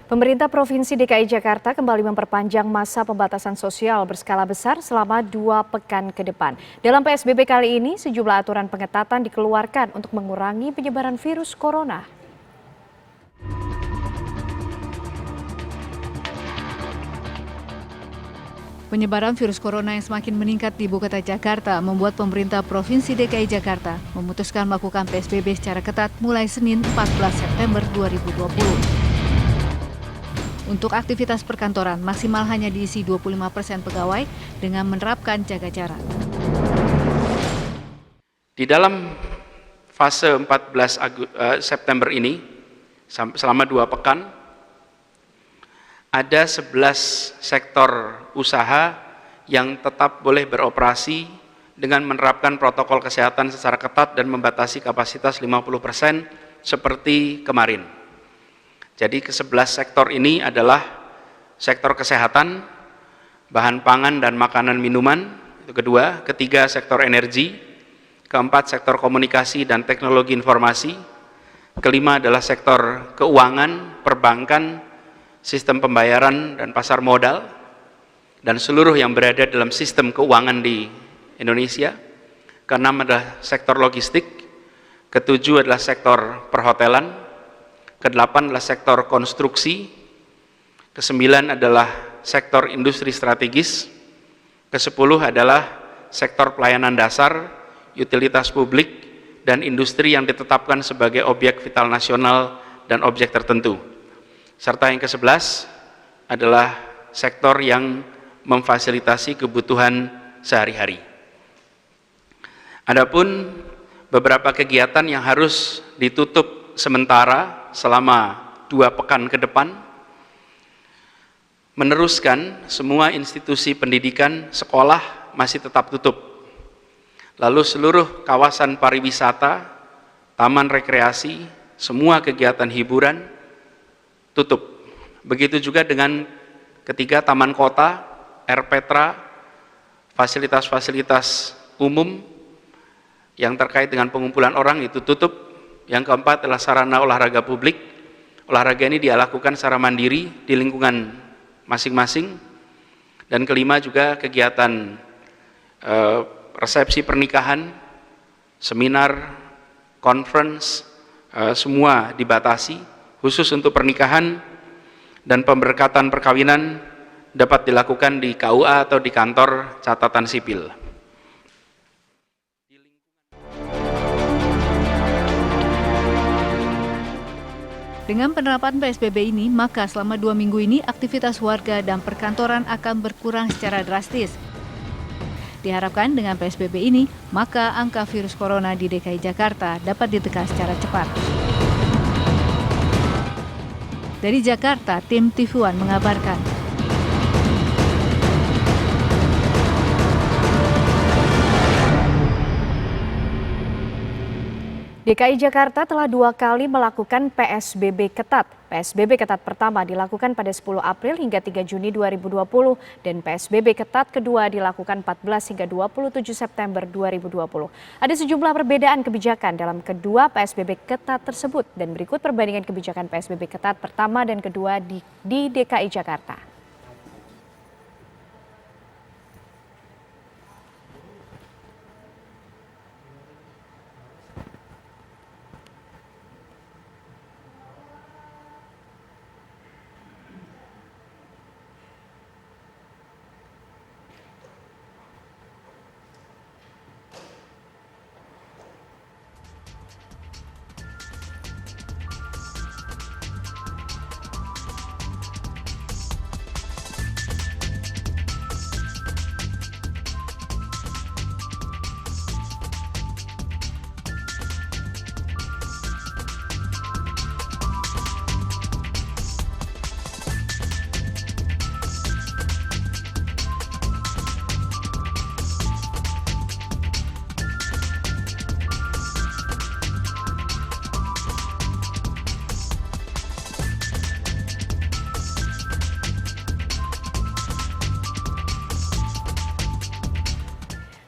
Pemerintah Provinsi DKI Jakarta kembali memperpanjang masa pembatasan sosial berskala besar selama 2 pekan ke depan. Dalam PSBB kali ini, sejumlah aturan pengetatan dikeluarkan untuk mengurangi penyebaran virus corona. Penyebaran virus corona yang semakin meningkat di Ibu Kota Jakarta membuat pemerintah Provinsi DKI Jakarta memutuskan melakukan PSBB secara ketat mulai Senin 14 September 2020. Untuk aktivitas perkantoran maksimal hanya diisi 25% pegawai dengan menerapkan jaga jarak. Di dalam fase 14 September ini, selama 2 pekan, ada 11 sektor usaha yang tetap boleh beroperasi dengan menerapkan protokol kesehatan secara ketat dan membatasi kapasitas 50% seperti kemarin. Jadi ke-11 sektor ini adalah sektor kesehatan, bahan pangan dan makanan minuman, itu kedua, ketiga sektor energi, keempat sektor komunikasi dan teknologi informasi, kelima adalah sektor keuangan, perbankan, sistem pembayaran dan pasar modal, dan seluruh yang berada dalam sistem keuangan di Indonesia, keenam adalah sektor logistik, ketujuh adalah sektor perhotelan, kedelapan adalah sektor konstruksi, kesembilan adalah sektor industri strategis, kesepuluh adalah sektor pelayanan dasar, utilitas publik, dan industri yang ditetapkan sebagai objek vital nasional dan objek tertentu. Serta yang ke-11 adalah sektor yang memfasilitasi kebutuhan sehari-hari. Adapun beberapa kegiatan yang harus ditutup sementara selama 2 pekan ke depan, meneruskan semua institusi pendidikan, sekolah masih tetap tutup. Lalu seluruh kawasan pariwisata, taman rekreasi, semua kegiatan hiburan tutup. Begitu juga dengan ketiga taman kota, RPtra, fasilitas-fasilitas umum yang terkait dengan pengumpulan orang itu tutup. Yang keempat adalah sarana olahraga publik. Olahraga ini dia lakukan secara mandiri di lingkungan masing-masing. Dan kelima juga kegiatan resepsi pernikahan, seminar, conference, semua dibatasi. Khusus untuk pernikahan dan pemberkatan perkawinan dapat dilakukan di KUA atau di kantor catatan sipil. Dengan penerapan PSBB ini, maka selama 2 minggu ini aktivitas warga dan perkantoran akan berkurang secara drastis. Diharapkan dengan PSBB ini, maka angka virus corona di DKI Jakarta dapat ditekan secara cepat. Dari Jakarta, tim TV One mengabarkan. DKI Jakarta telah 2 kali melakukan PSBB ketat. PSBB ketat pertama dilakukan pada 10 April hingga 3 Juni 2020 dan PSBB ketat kedua dilakukan 14 hingga 27 September 2020. Ada sejumlah perbedaan kebijakan dalam kedua PSBB ketat tersebut dan berikut perbandingan kebijakan PSBB ketat pertama dan kedua di DKI Jakarta.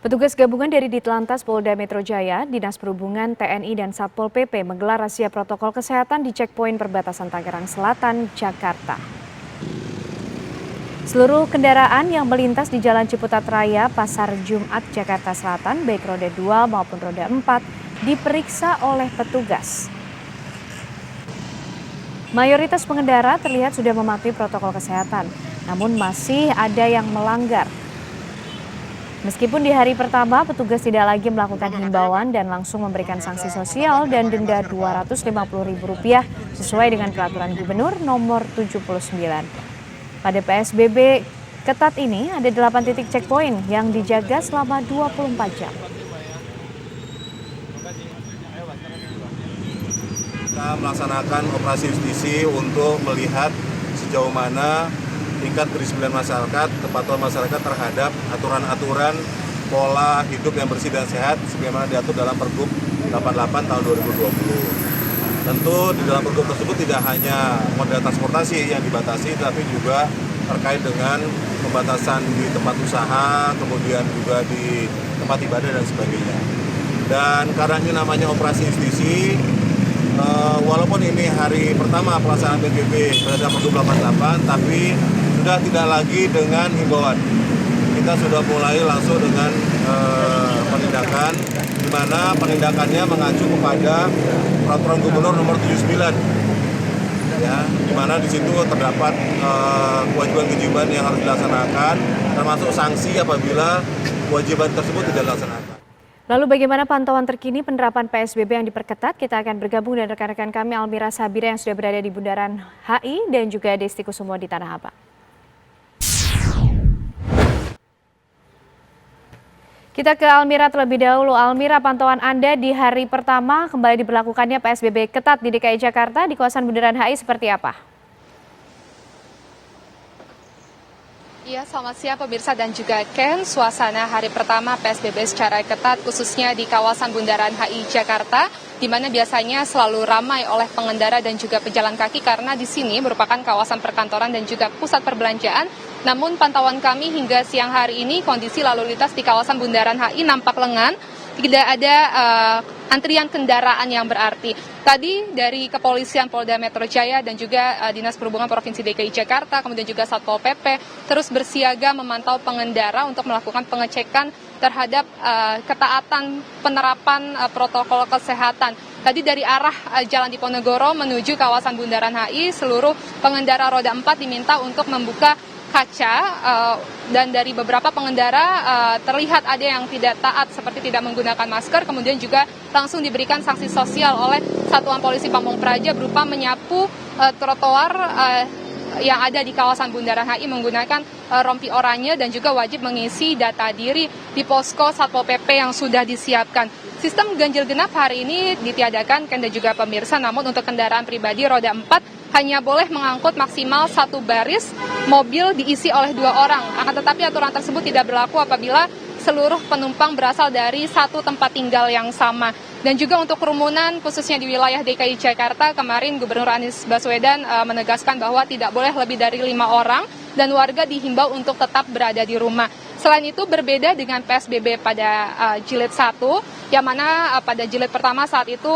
Petugas gabungan dari Ditlantas Polda Metro Jaya, Dinas Perhubungan, TNI, dan Satpol PP menggelar razia protokol kesehatan di checkpoint perbatasan Tangerang Selatan, Jakarta. Seluruh kendaraan yang melintas di Jalan Ciputat Raya, Pasar Jumat, Jakarta Selatan, baik roda 2 maupun roda 4, diperiksa oleh petugas. Mayoritas pengendara terlihat sudah mematuhi protokol kesehatan, namun masih ada yang melanggar. Meskipun di hari pertama, petugas tidak lagi melakukan himbauan dan langsung memberikan sanksi sosial dan denda Rp250.000 sesuai dengan peraturan Gubernur nomor 79. Pada PSBB ketat ini ada 8 titik checkpoint yang dijaga selama 24 jam. Kita melaksanakan operasi justisi untuk melihat sejauh mana tingkat kedisiplinan masyarakat, kepatuhan masyarakat terhadap aturan-aturan pola hidup yang bersih dan sehat sebagaimana diatur dalam Pergub 88 tahun 2020. Tentu di dalam Pergub tersebut tidak hanya moda transportasi yang dibatasi, tapi juga terkait dengan pembatasan di tempat usaha, kemudian juga di tempat ibadah dan sebagainya. Dan karena ini namanya operasi justisi, walaupun ini hari pertama pelaksanaan PSBB berdasarkan Pergub 88, tapi sudah tidak lagi dengan himbauan. Kita sudah mulai langsung dengan penindakan, di mana penindakannya mengacu kepada Peraturan Gubernur nomor 79. Ya, di mana di situ terdapat kewajiban-kewajiban yang harus dilaksanakan, termasuk sanksi apabila kewajiban tersebut tidak dilaksanakan. Lalu bagaimana pantauan terkini penerapan PSBB yang diperketat? Kita akan bergabung dengan rekan-rekan kami Almira Sabira yang sudah berada di Bundaran HI dan juga Desti Kusumo di Tanah Abang. Kita ke Almira terlebih dahulu. Almira, pantauan Anda di hari pertama kembali diberlakukannya PSBB ketat di DKI Jakarta di kawasan Bundaran HI seperti apa? Iya, selamat siang pemirsa dan juga Ken. Suasana hari pertama PSBB secara ketat khususnya di kawasan Bundaran HI Jakarta, di mana biasanya selalu ramai oleh pengendara dan juga pejalan kaki karena di sini merupakan kawasan perkantoran dan juga pusat perbelanjaan. Namun pantauan kami hingga siang hari ini kondisi lalu lintas di kawasan Bundaran HI nampak lengan, tidak ada antrian kendaraan yang berarti. Tadi dari Kepolisian Polda Metro Jaya dan juga Dinas Perhubungan Provinsi DKI Jakarta, kemudian juga Satpol PP terus bersiaga memantau pengendara untuk melakukan pengecekan terhadap ketaatan penerapan protokol kesehatan. Tadi dari arah Jalan Diponegoro menuju kawasan Bundaran HI, seluruh pengendara roda 4 diminta untuk membuka kaca dan dari beberapa pengendara terlihat ada yang tidak taat seperti tidak menggunakan masker, kemudian juga langsung diberikan sanksi sosial oleh Satuan Polisi Pamung Praja berupa menyapu trotoar yang ada di kawasan Bundaran HI menggunakan rompi oranye dan juga wajib mengisi data diri di posko Satpol PP yang sudah disiapkan. Sistem ganjil genap hari ini ditiadakan dan juga pemirsa, namun untuk kendaraan pribadi roda 4 hanya boleh mengangkut maksimal 1 baris mobil diisi oleh 2 orang. Akan tetapi aturan tersebut tidak berlaku apabila seluruh penumpang berasal dari satu tempat tinggal yang sama. Dan juga untuk kerumunan khususnya di wilayah DKI Jakarta, kemarin Gubernur Anies Baswedan menegaskan bahwa tidak boleh lebih dari 5 orang dan warga dihimbau untuk tetap berada di rumah. Selain itu berbeda dengan PSBB pada jilid 1, yang mana pada jilid pertama saat itu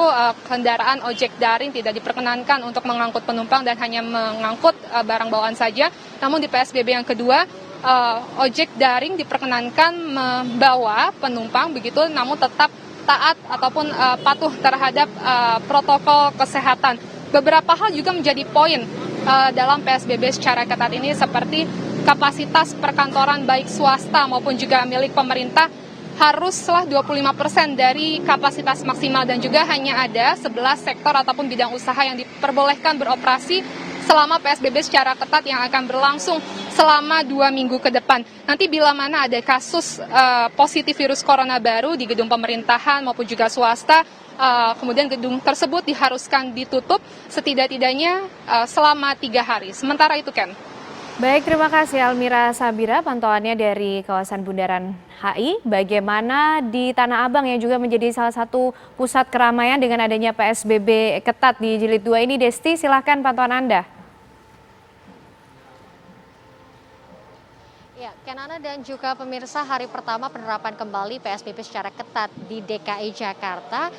kendaraan ojek daring tidak diperkenankan untuk mengangkut penumpang dan hanya mengangkut barang bawaan saja. Namun di PSBB yang kedua, ojek daring diperkenankan membawa penumpang begitu, namun tetap taat ataupun patuh terhadap protokol kesehatan. Beberapa hal juga menjadi poin dalam PSBB secara ketat ini seperti kapasitas perkantoran baik swasta maupun juga milik pemerintah haruslah 25% dari kapasitas maksimal dan juga hanya ada 11 sektor ataupun bidang usaha yang diperbolehkan beroperasi selama PSBB secara ketat yang akan berlangsung selama 2 minggu ke depan. Nanti bila mana ada kasus positif virus corona baru di gedung pemerintahan maupun juga swasta, kemudian gedung tersebut diharuskan ditutup setidak-tidaknya selama 3 hari. Sementara itu, Ken. Baik, terima kasih Almira Sabira pantauannya dari kawasan Bundaran HI. Bagaimana di Tanah Abang yang juga menjadi salah satu pusat keramaian dengan adanya PSBB ketat di jilid 2 ini, Desti, silahkan pantauan Anda. Ya, Kenana dan juga pemirsa, hari pertama penerapan kembali PSBB secara ketat di DKI Jakarta.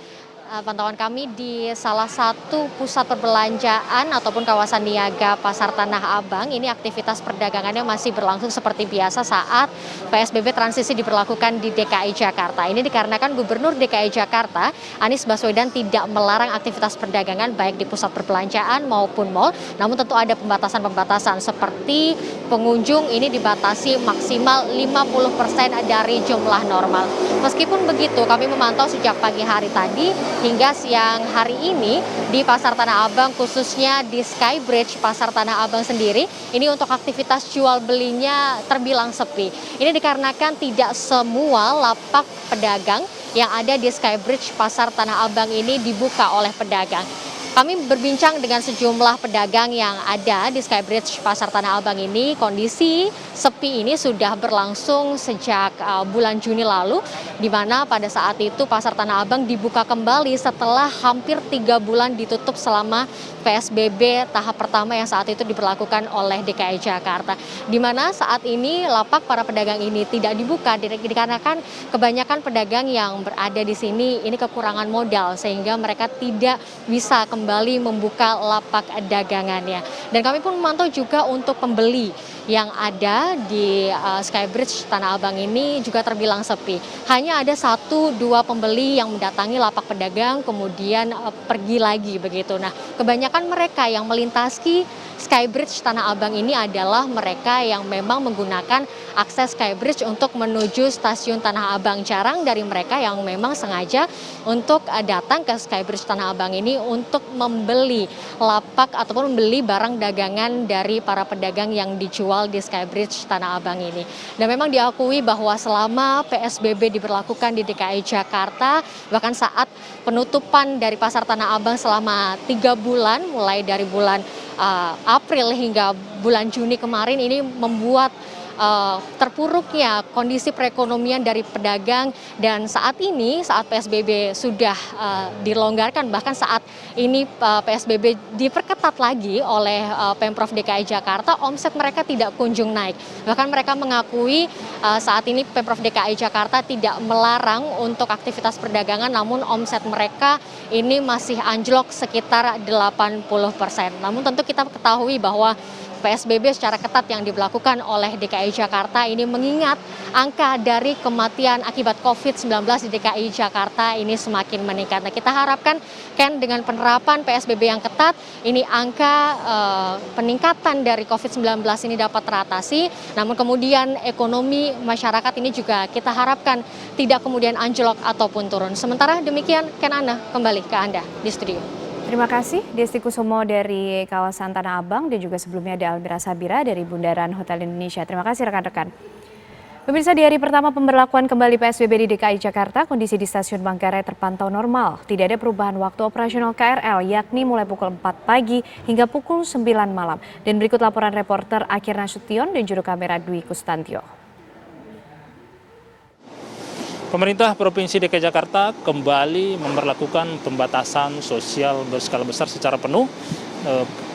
Pantauan kami di salah satu pusat perbelanjaan ataupun kawasan niaga Pasar Tanah Abang, ini aktivitas perdagangannya masih berlangsung seperti biasa saat PSBB transisi diberlakukan di DKI Jakarta. Ini dikarenakan Gubernur DKI Jakarta, Anies Baswedan, tidak melarang aktivitas perdagangan baik di pusat perbelanjaan maupun mal, namun tentu ada pembatasan-pembatasan seperti pengunjung ini dibatasi maksimal 50% dari jumlah normal. Meskipun begitu, kami memantau sejak pagi hari tadi hingga siang hari ini di Pasar Tanah Abang, khususnya di Skybridge Pasar Tanah Abang sendiri, ini untuk aktivitas jual belinya terbilang sepi. Ini dikarenakan tidak semua lapak pedagang yang ada di Skybridge Pasar Tanah Abang ini dibuka oleh pedagang. Kami berbincang dengan sejumlah pedagang yang ada di Skybridge Pasar Tanah Abang ini. Kondisi sepi ini sudah berlangsung sejak bulan Juni lalu, di mana pada saat itu Pasar Tanah Abang dibuka kembali setelah hampir 3 bulan ditutup selama PSBB tahap pertama yang saat itu diberlakukan oleh DKI Jakarta. Di mana saat ini lapak para pedagang ini tidak dibuka dikarenakan kebanyakan pedagang yang berada di sini ini kekurangan modal sehingga mereka tidak bisa kembali membuka lapak dagangannya. Dan kami pun memantau juga untuk pembeli yang ada di Skybridge Tanah Abang ini juga terbilang sepi. Hanya ada 1-2 pembeli yang mendatangi lapak pedagang kemudian pergi lagi begitu. Nah, kebanyakan mereka yang melintasi Skybridge Tanah Abang ini adalah mereka yang memang menggunakan akses Skybridge untuk menuju stasiun Tanah Abang. Jarang dari mereka yang memang sengaja untuk datang ke Skybridge Tanah Abang ini untuk membeli lapak ataupun membeli barang dagangan dari para pedagang yang dijual di Skybridge Tanah Abang ini. Dan memang diakui bahwa selama PSBB diberlakukan di DKI Jakarta, bahkan saat penutupan dari Pasar Tanah Abang selama 3 bulan, mulai dari bulan April hingga bulan Juni kemarin, ini membuat terpuruknya kondisi perekonomian dari pedagang. Dan saat ini, saat PSBB sudah dilonggarkan, bahkan saat ini PSBB diperketat lagi oleh Pemprov DKI Jakarta, omset mereka tidak kunjung naik. Bahkan mereka mengakui saat ini Pemprov DKI Jakarta tidak melarang untuk aktivitas perdagangan, namun omset mereka ini masih anjlok sekitar 80%. Namun tentu kita ketahui bahwa PSBB secara ketat yang diberlakukan oleh DKI Jakarta ini mengingat angka dari kematian akibat COVID-19 di DKI Jakarta ini semakin meningkat. Nah, kita harapkan dengan penerapan PSBB yang ketat, ini angka peningkatan dari COVID-19 ini dapat teratasi. Namun kemudian ekonomi masyarakat ini juga kita harapkan tidak kemudian anjlok ataupun turun. Sementara demikian, Kenana, kembali ke Anda di studio. Terima kasih Desti Kusumo dari kawasan Tanah Abang dan juga sebelumnya ada Almira Sabira dari Bundaran Hotel Indonesia. Terima kasih rekan-rekan. Pemirsa, di hari pertama pemberlakuan kembali PSBB di DKI Jakarta, kondisi di Stasiun Manggarai terpantau normal. Tidak ada perubahan waktu operasional KRL, yakni mulai pukul 4 pagi hingga pukul 9 malam. Dan berikut laporan reporter Akhir Nasution dan juru kamera Dwi Kustantio. Pemerintah Provinsi DKI Jakarta kembali memberlakukan pembatasan sosial berskala besar secara penuh.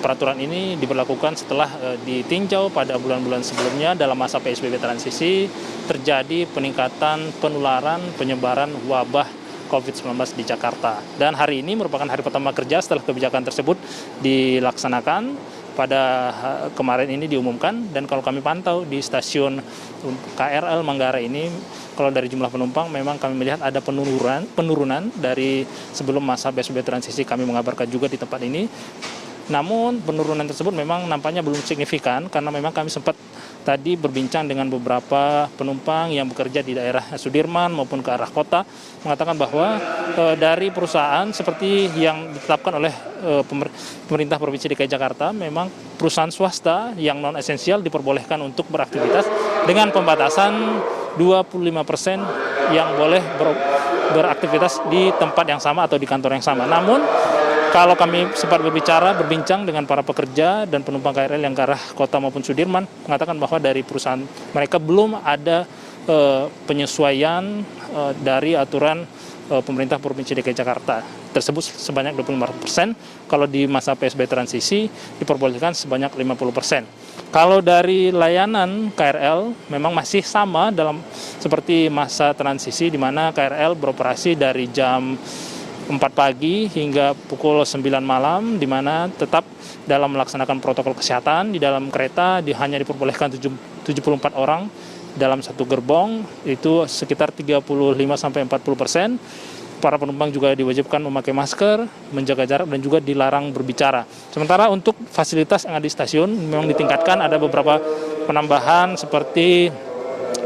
Peraturan ini diberlakukan setelah ditinjau pada bulan-bulan sebelumnya dalam masa PSBB transisi terjadi peningkatan penularan penyebaran wabah COVID-19 di Jakarta. Dan hari ini merupakan hari pertama kerja setelah kebijakan tersebut dilaksanakan. Pada kemarin ini diumumkan, dan kalau kami pantau di stasiun KRL Manggarai ini, kalau dari jumlah penumpang memang kami melihat ada penurunan dari sebelum masa PSBB transisi kami mengabarkan juga di tempat ini. Namun penurunan tersebut memang nampaknya belum signifikan karena memang kami sempat tadi berbincang dengan beberapa penumpang yang bekerja di daerah Sudirman maupun ke arah kota, mengatakan bahwa dari perusahaan seperti yang ditetapkan oleh pemerintah Provinsi DKI Jakarta, memang perusahaan swasta yang non esensial diperbolehkan untuk beraktivitas dengan pembatasan 25% yang boleh beraktivitas di tempat yang sama atau di kantor yang sama. Namun kalau kami sempat berbincang dengan para pekerja dan penumpang KRL yang ke arah kota maupun Sudirman, mengatakan bahwa dari perusahaan mereka belum ada penyesuaian dari aturan pemerintah Provinsi DKI Jakarta. tersebut sebanyak 25%, kalau di masa PSBB transisi diperbolehkan sebanyak 50%. Kalau dari layanan KRL memang masih sama seperti masa transisi, di mana KRL beroperasi dari jam 4 pagi hingga pukul 9 malam, di mana tetap dalam melaksanakan protokol kesehatan. Di dalam kereta hanya diperbolehkan 74 orang dalam satu gerbong, itu sekitar 35-40%. Para penumpang juga diwajibkan memakai masker, menjaga jarak, dan juga dilarang berbicara. Sementara untuk fasilitas yang ada di stasiun memang ditingkatkan, ada beberapa penambahan seperti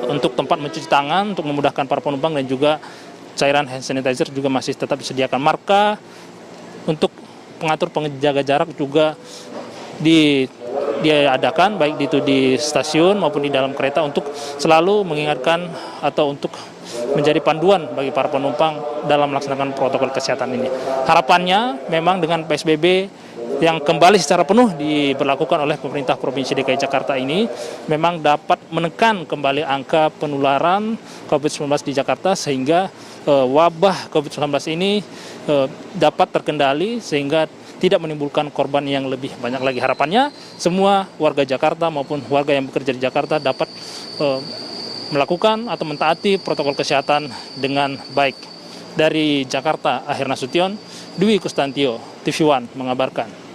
untuk tempat mencuci tangan untuk memudahkan para penumpang, dan juga cairan hand sanitizer juga masih tetap disediakan. Marka untuk pengatur penjaga jarak juga diadakan baik itu di stasiun maupun di dalam kereta untuk selalu mengingatkan atau untuk menjadi panduan bagi para penumpang dalam melaksanakan protokol kesehatan ini. Harapannya memang dengan PSBB yang kembali secara penuh diberlakukan oleh pemerintah Provinsi DKI Jakarta ini memang dapat menekan kembali angka penularan COVID-19 di Jakarta, sehingga wabah COVID-19 ini dapat terkendali sehingga tidak menimbulkan korban yang lebih banyak lagi. Harapannya semua warga Jakarta maupun warga yang bekerja di Jakarta dapat melakukan atau mentaati protokol kesehatan dengan baik. Dari Jakarta, Akhir Nasution, Dwi Kustantio, TV One mengabarkan.